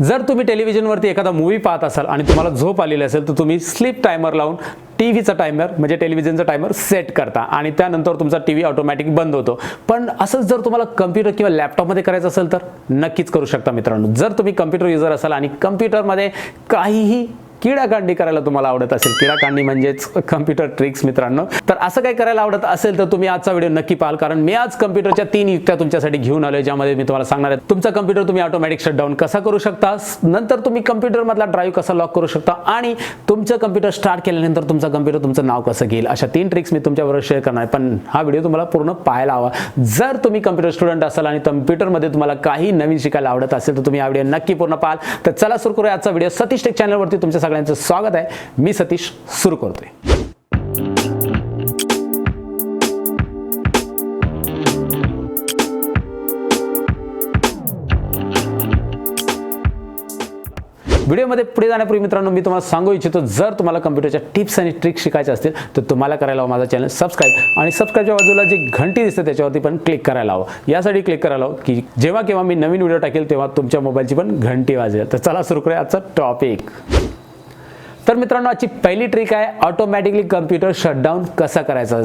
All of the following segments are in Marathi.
जर तुम्ही टेलिव्हिजनवरती एखादा मूवी पाहत असाल आणि तुम्हाला झोप आलेली असेल तर तुम्ही स्लीप टायमर लावून टीव्हीचा टायमर म्हणजे टेलिव्हिजनचा टायमर सेट करता आणि त्यानंतर तुमचा टीव्ही ऑटोमॅटिक बंद होतो। पण असंच जर तुम्हाला कॉम्प्युटर किंवा लॅपटॉपमध्ये करायचं असेल तर नक्कीच करू शकता मित्रांनो। जर तुम्ही कॉम्प्युटर युजर असाल आणि कॉम्प्युटरमध्ये काहीही किडाकांडी करायला तुम्हाला आवडत असेल, किडाकांडी म्हणजेच कॉम्प्युटर ट्रिक्स मित्रांनो, तर असं काही करायला आवडत असेल तर तुम्ही आजचा व्हिडिओ नक्की पाहाल, कारण मी आज कॉम्प्युटरच्या 3 युक्त्या तुमच्यासाठी घेऊन आलोय, ज्यामध्ये मी तुम्हाला सांगणार आहे तुमचा कॉम्प्युटर तुम्ही ऑटोमॅटिक शटडाऊन कसा करू शकता, नंतर तुम्ही कॉम्प्युटर मधला ड्राइव्ह कसा लॉक करू शकता आणि तुमचं कॉम्प्युटर स्टार्ट केल्यानंतर तुमचा कॉम्प्युटर तुमचं नाव कसं घेईल, अशा 3 ट्रिक्स मी तुमच्याबरोबर शेअर करणार आहे। पण हा व्हिडिओ तुम्हाला पूर्ण पाहायला हवा। जर तुम्ही कॉम्प्युटर स्टुडंट असाल आणि कॉम्प्युटरमध्ये तुम्हाला काही नवीन शिकायला आवडत असेल तर तुम्ही हा व्हिडिओ नक्की पूर्ण पाहाल। तर चला सुरू करूया आजचा व्हिडिओ। सतीश टेक चॅनलवरती तुमच्या सगळ्यांचं स्वागत आहे। मी सतीश सुरू करतोय। व्हिडिओमध्ये पुढे जाण्यापूर्वी मित्रांनो मी तुम्हाला सांगू इच्छितो, जर तुम्हाला कॉम्प्युटरच्या टिप्स आणि ट्रिक्स शिकायच्या असतील तर तुम्हाला करायला हवं माझा चॅनल सबस्क्राइब आणि सबस्क्राइबच्या बाजूला जी घंटी दिसते त्याच्यावरती पण क्लिक करायला हवं। यासाठी क्लिक करायला हवं की जेव्हा केव्हा मी नवीन व्हिडिओ टाकेल तेव्हा तुमच्या मोबाईलची पण घंटी वाजेल। तर चला सुरू करूया आजचा टॉपिक। तर मित्रांनो आजची पहिली ट्रिक आहे ऑटोमॅटिकली कॉम्प्युटर शटडाऊन कसा करायचा।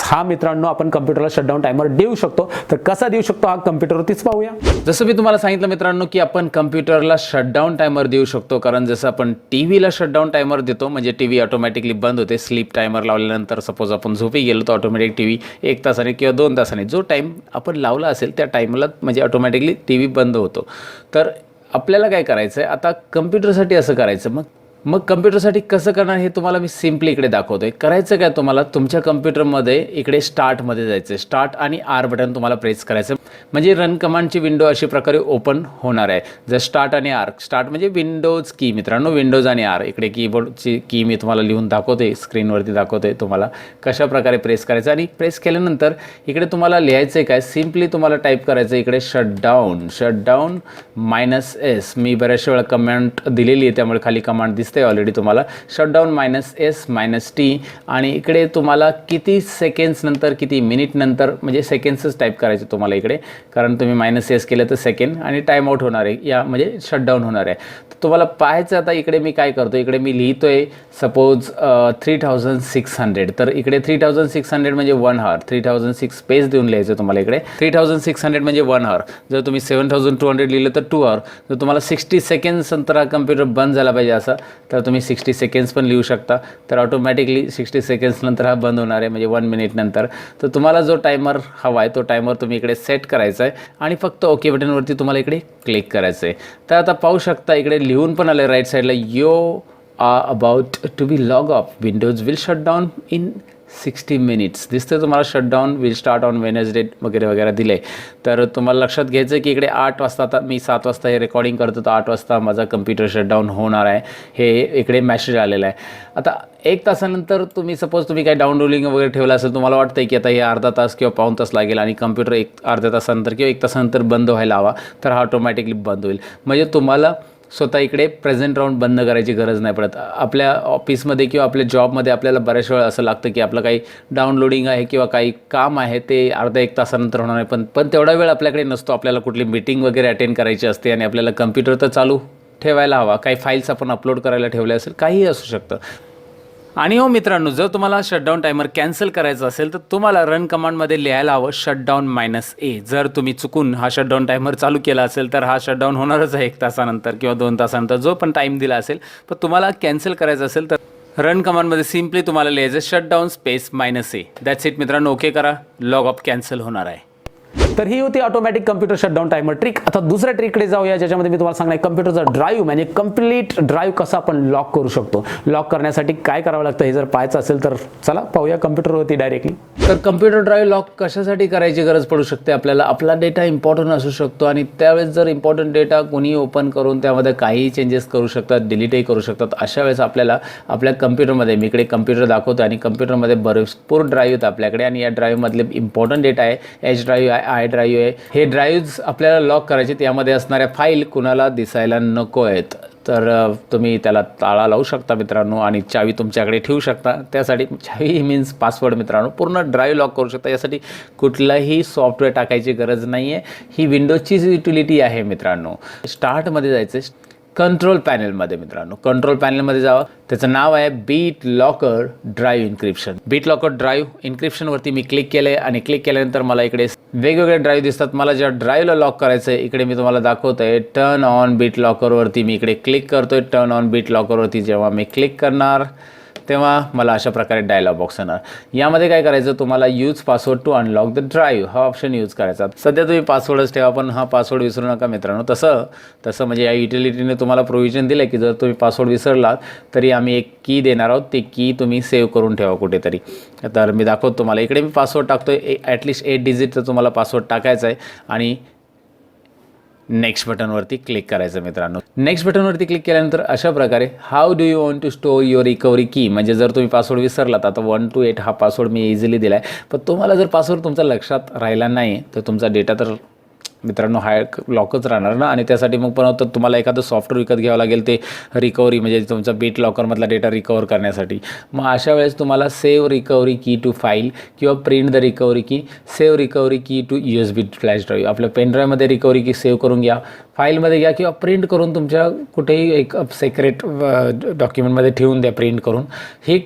हा मित्रांनो आपण कॉम्प्युटरला शटडाऊन टायमर देऊ शकतो, तर कसा देऊ शकतो हा कॉम्प्युटरवरतीच पाहूया। जसं मी तुम्हाला सांगितलं मित्रांनो की आपण कॉम्प्युटरला शटडाऊन टायमर देऊ शकतो, कारण जसं आपण टीव्हीला शटडाऊन टायमर देतो म्हणजे टीव्ही ऑटोमॅटिकली बंद होते। स्लीप टायमर लावल्यानंतर सपोज आपण झोपी गेलो तर ऑटोमॅटिक टीव्ही 1 तासाने किंवा 2 तासाने जो टाइम आपण लावला असेल त्या टाइमला म्हणजे ऑटोमॅटिकली टीव्ही बंद होतो। तर आपल्याला काय करायचं आहे आता कॉम्प्युटरसाठी असं करायचं। मग कॉम्प्युटरसाठी कसं करणार हे तुम्हाला मी सिम्पली इकडे दाखवतोय। करायचं काय तुम्हाला तुमच्या कॉम्प्युटरमध्ये इकडे स्टार्टमध्ये जायचं, स्टार्ट आणि आर बटन तुम्हाला प्रेस करायचं म्हणजे रन कमांडची विंडो अशा प्रकारे ओपन होणार आहे। जर स्टार्ट आणि आर, स्टार्ट म्हणजे विंडोज की मित्रांनो, विंडोज आणि आर इकडे कीबोर्डची की मी तुम्हाला लिहून दाखवते, स्क्रीनवरती दाखवते तुम्हाला कशा प्रकारे प्रेस करायचं। आणि प्रेस केल्यानंतर इकडे तुम्हाला लिहायचं काय, सिम्पली तुम्हाला टाईप करायचं इकडे शटडाऊन -S। मी बऱ्याचशा वेळा कमांड दिलेली आहे त्यामुळे खाली कमांड दिसते ऑलरेडी तुम्हाला, शटडाऊन -S -T आणि इकडे तुम्हाला किती सेकंड्स नंतर किती मिनिट नंतर म्हणजे सेकंड्सच टाईप करायचे तुम्हाला इकडे, कारण तुम्ही -S केलं तर सेकंड आणि टाइम आउट होणार आहे या म्हणजे शटडाऊन होणार आहे। तर तुम्हाला पाहायचं आता इकडे मी काय करतो, इकडे मी लिहितोय सपोज 3600, तर इकडे 3600 म्हणजे 1 आवर, 3006 स्पेस देऊन लिहायचं तुम्हाला इकडे 3600 म्हणजे 1 आवर। जर तुम्ही 7200 लिहिलं तर 2 आवर। जर तुम्हाला 60 सेकंड्स नंतर हा कॉम्प्युटर बंद झाला पाहिजे असं तर तुम्ही 60 सेकंड्स पण लिहू शकता। तर ऑटोमॅटिकली 60 सेकंड्स नंतर हा बंद होणार आहे म्हणजे 1 मिनिट नंतर। तर तुम्हाला जो टायमर हवा आहे तो टायमर तुम्ही इकडे सेट करायचा आहे आणि फक्त ओके बटनवरती तुम्हाला इकडे क्लिक करायचं आहे। तर आता पाहू शकता इकडे लिहून पण आलं राईट साईडला, you are about to be log off, Windows will shut down in 60 minutes दिसतं तुम्हाला, shutdown will start on Wednesday वगैरे वगैरे दिले। तर तुम्हाला लक्षात घ्यायचं की इकडे 8 वाजता, आता मी 7 वाजता हे रेकॉर्डिंग करतो तर 8 वाजता माझा कम्प्युटर शटडाऊन होणार आहे, हे इकडे मेसेज आलेला आहे। आता 1 तासानंतर तुम्ही सपोज तुम्ही काही डाउनलोडिंग वगैरे ठेवलं असेल, तुम्हाला वाटतं की आता हे अर्धा तास किंवा पाऊण तास लागेल आणि कम्प्युटर अर्ध्या तासानंतर किंवा 1 तासानंतर बंद व्हायला हवा, तर हा ऑटोमॅटिकली बंद होईल। म्हणजे तुम्हाला स्वतः इकडे प्रेझेंट राऊंड बंद करायची गरज नाही पडत। आपल्या ऑफिसमध्ये किंवा आपल्या जॉबमध्ये आपल्याला बऱ्याच वेळा असं लागतं की आपलं काही डाउनलोडिंग आहे किंवा काही काम आहे ते अर्ध्या 1 तासानंतर होणार आहे, पण तेवढा वेळ आपल्याकडे नसतो। आपल्याला कुठली मीटिंग वगैरे अटेंड करायची असते आणि आपल्याला कम्प्युटर तर चालू ठेवायला हवा, काही फाईल्स आपण अपलोड करायला ठेवले असेल, काहीही असू शकतं। आणि हो मित्रांनो, जर तुम्हाला शटडाऊन टायमर कॅन्सल करायचा असेल तर तुम्हाला रन कमांडमध्ये लिहायला हवं शटडाऊन -A। जर तुम्ही चुकून हा शटडाऊन टायमर चालू केला असेल तर हा शटडाऊन होणारच आहे 1 तासानंतर किंवा 2 तासानंतर, जो पण टाईम दिला असेल। पण तुम्हाला कॅन्सल करायचं असेल तर रन कमांडमध्ये सिम्पली तुम्हाला लिहायचं shutdown space -A। That's it मित्रांनो, ओके करा, लॉग ऑफ कॅन्सल होणार आहे। तर ही होती automatic computer shutdown timer trick. आता दुसऱ्या ट्रिककडे जाऊया, ज्याच्यामध्ये मी तुम्हाला सांगणार आहे कॉम्प्युटरचा ड्राइव्ह म्हणजे कंप्लीट ड्राइव्ह कसा आपण लॉक करू शकतो। लॉक करण्यासाठी काय करावं लागतं हे जर पाहायचं असेल तर चला पाहूया कॉम्प्युटरवरती डायरेक्टली। तर कॉम्प्युटर ड्राइव्ह लॉक कशासाठी करायची गरज पडू शकते आपल्याला, आपला डेटा इम्पॉर्टंट असू शकतो आणि त्यावेळेस जर इम्पॉर्टंट डेटा कोणी ओपन करून त्यामध्ये काही चेंजेस करू शकतात, डिलीटही करू शकतात। अशा वेळेस आपल्याला आपल्या कॉम्प्युटरमध्ये, मी इकडे कॉम्प्युटर दाखवतो आणि कॉम्प्युटरमध्ये भरपूर ड्राइव्ह आहेत आपल्याकडे आणि या ड्राइव्हमधले इम्पॉर्टंट डेटा आहे, एच ड्राइव्ह आहे, आय ड्राइव्ह आहे। हे ड्राइव्ह्स आपल्याला लॉक करायचे, त्यामध्ये असणाऱ्या फाईल कुणाला दिसायला नको आहेत। तर तुम्ही त्याला ताळा लावू शकता मित्रांनो आणि चावी तुमच्याकडे ठेवू शकता। त्यासाठी चावी मीन्स पासवर्ड मित्रांनो, पूर्ण ड्राइव्ह लॉक करू शकता। यासाठी कुठलाही सॉफ्टवेअर टाकायची गरज नाही आहे, ही विंडोजचीच युटिलिटी आहे मित्रांनो। स्टार्टमध्ये जायचं, कंट्रोल पॅनलमध्ये मित्रांनो, कंट्रोल पॅनलमध्ये जावा. त्याचं नाव आहे BitLocker drive encryption. BitLocker drive इन्क्रिप्शनवरती मी क्लिक केलं आहे आणि क्लिक केल्यानंतर मला इकडे वेगवेगळे ड्राईव्ह दिसतात. मला ज्या ड्राईव्हला लॉक करायचं आहे इकडे मी तुम्हाला दाखवतो आहे. टर्न ऑन BitLockerवरती मी इकडे क्लिक करतो आहे. टर्न ऑन BitLockerवरती जेव्हा मी क्लिक करणार तेव्हा मला अशा प्रकारे डायलॉग बॉक्स येणार. यामध्ये काय करायचं, तुम्हाला use password to unlock the drive हा ऑप्शन यूज करायचा. सध्या तुम्ही पासवर्डच ठेवा, पण हा पासवर्ड विसरू नका मित्रांनो. तसं म्हणजे या युटिलिटीने तुम्हाला प्रोव्हिजन दिलं आहे की जर तुम्ही पासवर्ड विसरलात तरी आम्ही एक की देणार आहोत. ते की तुम्ही सेव्ह करून ठेवा कुठेतरी. तर मी दाखवतो तुम्हाला. इकडे मी पासवर्ड टाकतो आहे. ॲटलिस्ट 8 डिजिटचा तुम्हाला पासवर्ड टाकायचा आहे आणि नेक्स्ट बटनवरती क्लिक करायचं मित्रांनो. नेक्स्ट बटनवरती क्लिक केल्यानंतर अशा प्रकारे how do you want to store your recovery key, म्हणजे जर तुम्ही पासवर्ड विसरलात, आता 1 to 8 हा पासवर्ड मी इझिली दिला आहे, पण तुम्हाला जर पासवर्ड तुमचा लक्षात राहिला नाही तर तुमचा डेटा तर मित्रांनो हा लॉकच राहणार ना. आणि त्यासाठी मग पण तुम्हाला एखादं सॉफ्टवेअर विकत घ्यावं लागेल ते रिकव्हरी म्हणजे तुमचा BitLockerमधला डेटा रिकवर करण्यासाठी. मग अशा वेळेस तुम्हाला सेव्ह रिकव्हरी की टू फाईल किंवा प्रिंट द रिकव्हरी की, सेव्ह रिकव्हरी की टू USB फ्लॅश ड्राईव्ह, आपल्या पेनड्राईव्हमध्ये रिकव्हरी की सेव्ह करून घ्या, फाईलमध्ये घ्या किंवा प्रिंट करून तुमच्या कुठेही एक सेक्रेट डॉक्युमेंटमध्ये ठेवून द्या प्रिंट करून. हे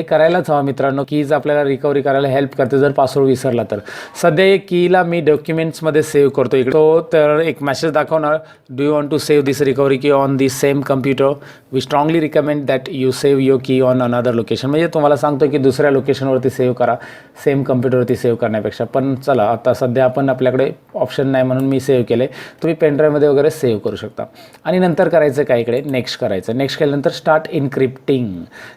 करायलाच हवं मित्रांनो. कीज आपल्याला रिकव्हरी करायला हेल्प करते जर पासवर्ड विसरला तर. सध्या एक कीला मी डॉक्युमेंट्समध्ये सेव्ह करतो इकडे. तो तर एक मेसेज दाखवणार, do you want to save this recovery key on the same computer, we strongly recommend that you save your key on another location. म्हणजे तुम्हाला सांगतो की दुसऱ्या लोकेशनवरती सेव्ह करा सेम कम्प्युटरवरती सेव्ह करण्यापेक्षा. पण चला आता सध्या आपल्याकडे ऑप्शन नाही म्हणून मी सेव्ह केले. तुम्ही पेनड्राईव्हमध्ये वगैरे सेव्ह करू शकता. आणि नंतर करायचं काय, इकडे नेक्स्ट करायचं. नेक्स्ट केल्यानंतर स्टार्ट इन्क्रिप्टिंग.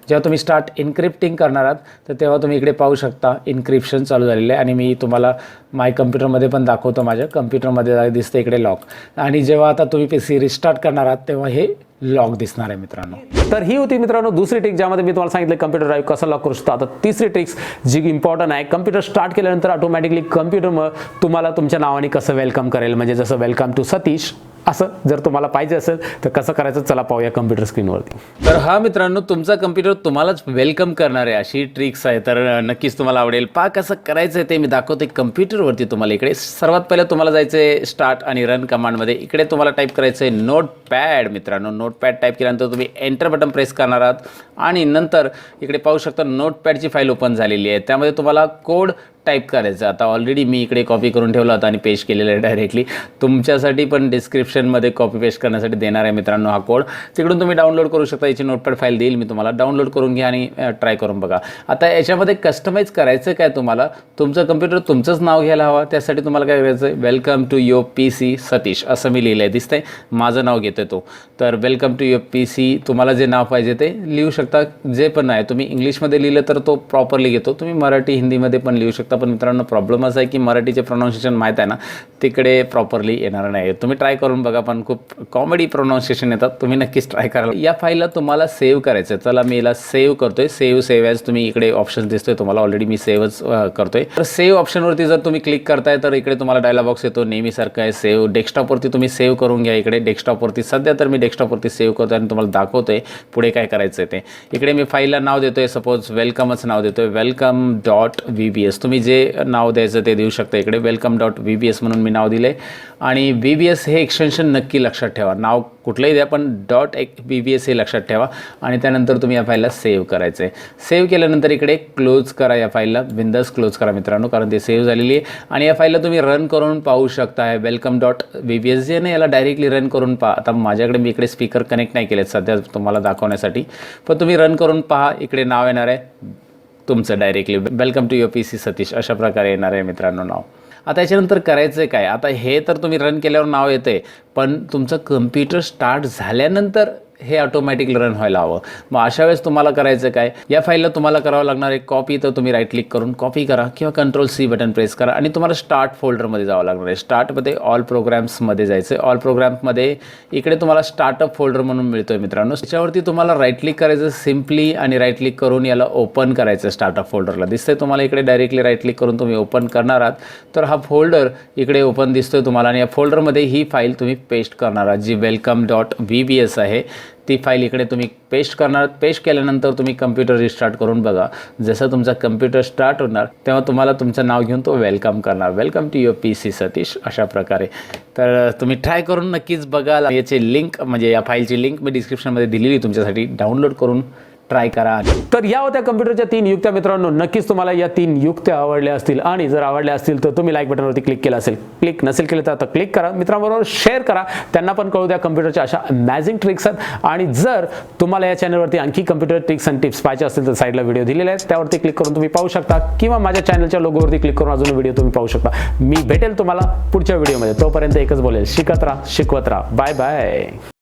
जेव्हा तुम्ही स्टार्ट इन्क्रिप्टिंग करणार आहात तर तेव्हा तुम्ही इकडे पाहू शकता इन्क्रिप्शन चालू झालेलं आहे. आणि मी तुम्हाला माय कम्प्युटरमध्ये पण दाखवतो. माझ्या कम्प्युटरमध्ये दिसतं इकडे लॉक. आणि जेव्हा आता तुम्ही PC रिस्टार्ट करणार आहात तेव्हा हे लॉक दिसणार आहे मित्रांनो. तर ही होती मित्रांनो दुसरी ट्रिक ज्यामध्ये मी तुम्हाला सांगितलं कम्प्युटर ड्राईव्ह कसं लॉक करू शकता. आता तिसरी ट्रिक्स जी इम्पॉर्टंट आहे, कम्प्युटर स्टार्ट केल्यानंतर ऑटोमॅटिकली कम्प्युटर तुम्हाला तुमच्या नावाने कसं वेलकम करेल. म्हणजे जसं वेलकम टू सतीश असं जर तुम्हाला पाहिजे असेल तर कसं करायचं चला पाहूया कम्प्युटर स्क्रीनवरती. तर हा मित्रांनो तुमचा कम्प्युटर तुम्हालाच वेलकम करणार आहे अशी ट्रिक्स आहे. तर नक्कीच तुम्हाला आवडेल. कसं करायचं आहे ते मी दाखवते कम्प्युटरवरती तुम्हाला. इकडे सर्वात पहिलं तुम्हाला जायचं आहे स्टार्ट आणि रन कमांडमध्ये. इकडे तुम्हाला टाईप करायचं आहे नोटपॅड मित्रांनो. नोटपॅड टाईप केल्यानंतर तुम्ही एंटर बटन प्रेस करणार आहात आणि नंतर इकडे पाहू शकता नोटपॅडची फाईल ओपन झालेली आहे. त्यामध्ये तुम्हाला कोड टाईप करायचं. आता ऑलरेडी मी इकडे कॉपी करून ठेवला होता आणि पेस्ट केलेलं आहे डायरेक्टली. तुमच्यासाठी पण डिस्क्रिप्शनमध्ये कॉपी पेस्ट करण्यासाठी देणार आहे मित्रांनो हा कोड. तिकडून तुम्ही डाउनलोड करू शकता. याची नोटपॅड फाईल देईल मी तुम्हाला. डाउनलोड करून घ्या आणि ट्राय करून बघा. आता याच्यामध्ये कस्टमाइज करायचं काय, तुम्हाला तुमचं कम्प्युटर तुमचंच नाव घ्यायला हवं. त्यासाठी तुम्हाला काय करायचं आहे, welcome to your PC Satish असं मी लिहिलं आहे, दिसतंय माझं नाव घेतो तो. तर वेलकम टू युअर PC तुम्हाला जे नाव पाहिजे ते लिहू शकता. जे पण आहे तुम्ही इंग्लिशमध्ये लिहिलं तर तो प्रॉपरली घेतो. तुम्ही मराठी हिंदीमध्ये पण लिहू शकता. पण मित्रांनो प्रॉब्लेम असा आहे की मराठीचे प्रोनाऊन्सिएशन माहीत आहे ना, तिकडे प्रॉपरली येणार नाही. तुम्ही ट्राय करून बघा. पण खूप कॉमेडी प्रोनाऊन्सिएशन येतात. तुम्ही नक्कीच ट्राय करा. या फाईलला तुम्हाला सेव्ह करायचं आहे. चला मी याला सेव्ह करतोय. सेव्ह ॲज तुम्ही इकडे ऑप्शन दिसतोय तुम्हाला. ऑलरेडी मी सेव्हच करतोय. तर सेव्ह ऑप्शनवरती जर तुम्ही क्लिक करताय तर इकडे तुम्हाला डायलॉग बॉक्स येतो नेहमीसारखं आहे. सेव्ह डेस्कटॉपवरती तुम्ही सेव्ह करून घ्या. इकडे डेस्कटॉपवरती सध्या तर मी डेस्कटॉपवरती सेव्ह करतोय आणि तुम्हाला दाखवतोय पुढे काय करायचं आहे ते. इकडे मी फाईलला नाव देतोय. सपोज वेलकमच नाव देतोय. welcome.vbs. तुम्ही जे नाव द्यायचं ते देऊ शकता. इकडे welcome.vbs म्हणून मी नाव दिले. आणि VBS हे एक्सटेन्शन नक्की लक्षात ठेवा. नाव कुठलंही द्या पण .vbs हे लक्षात ठेवा. आणि त्यानंतर तुम्ही या फाईलला सेव्ह करायचं आहे. सेव्ह केल्यानंतर इकडे क्लोज करा. या फाईलला बिंदास क्लोज करा मित्रांनो, कारण ते सेव्ह झालेली आहे. आणि या फाईलला तुम्ही रन करून पाहू शकता. welcome.vbs जे नाही याला डायरेक्टली रन करून पहा. आता माझ्याकडे मी इकडे स्पीकर कनेक्ट नाही केलेत सध्या तुम्हाला दाखवण्यासाठी, पण तुम्ही रन करून पहा. इकडे नाव येणार आहे तुमचं directly welcome to your PC Satish अशा प्रकारे येणार आहे मित्रांनो नाव. आता याच्यानंतर करायचं काय, आता हे तर तुम्ही रन केल्यावर नाव येते, पण तुमचं कम्प्युटर स्टार्ट झाल्यानंतर हे ऑटोमॅटिकली रन व्हायला हवं. मग अशा वेळेस तुम्हाला करायचं काय, या फाईलला तुम्हाला करावं लागणार एक कॉपी. तर तुम्ही राईट क्लिक करून कॉपी करा किंवा Ctrl+C बटन प्रेस करा आणि तुम्हाला स्टार्ट फोल्डरमध्ये जावं लागणार आहे. स्टार्टमध्ये ऑल प्रोग्राम्समध्ये जायचं आहे. ऑल प्रोग्राम्समध्ये इकडे तुम्हाला स्टार्टअप फोल्डर म्हणून मिळतोय मित्रांनो. त्याच्यावरती तुम्हाला राईट क्लिक करायचं सिम्पली आणि राईट क्लिक करून याला ओपन करायचं. स्टार्टअप फोल्डरला दिसतंय तुम्हाला इकडे. डायरेक्टली राईट क्लिक करून तुम्ही ओपन करणार आहात तर हा फोल्डर इकडे ओपन दिसतोय तुम्हाला. आणि या फोल्डरमध्ये ही फाईल तुम्ही पेस्ट करणार आहात जी welcome.vbs आहे. ती फाईल इकडे तुम्ही पेस्ट करणार. पेस्ट केल्यानंतर तुम्ही कम्प्युटर रिस्टार्ट करून बघा. जसं तुमचा कम्प्युटर स्टार्ट होणार तेव्हा तुम्हाला तुमचं नाव घेऊन तो वेलकम करणार. Welcome to your PC Satish अशा प्रकारे. तर तुम्ही ट्राय करून नक्कीच बघा. याची लिंक म्हणजे या फाईलची लिंक मी डिस्क्रिप्शनमध्ये दिलेली तुमच्यासाठी. डाउनलोड करून ट्राय करा. तर या होत्या कम्प्युटरच्या 3 युक्त्या मित्रांनो. नक्कीच तुम्हाला या 3 युक्त्या आवडल्या असतील आणि जर आवडल्या असतील तर तुम्ही लाईक बटनवरती क्लिक केलं असेल. क्लिक नसेल केलं तर आता क्लिक करा. मित्रांबरोबर शेअर करा. त्यांना पण कळू द्या कम्प्युटरच्या अशा अमेझिंग ट्रिक्स आहेत. आणि जर तुम्हाला या चॅनलवरती आणखी कम्प्युटर ट्रिक्स आणि टिप्स पाहिजे असतील तर साईडला व्हिडिओ दिलेले आहेत, त्यावरती क्लिक करून तुम्ही पाहू शकता किंवा माझ्या चॅनलच्या लोगोवरती क्लिक करून अजून व्हिडिओ तुम्ही पाहू शकता. मी भेटेल तुम्हाला पुढच्या व्हिडिओमध्ये. तोपर्यंत एकच बोलेल, शिकत राहा, शिकवत राहा. Bye bye.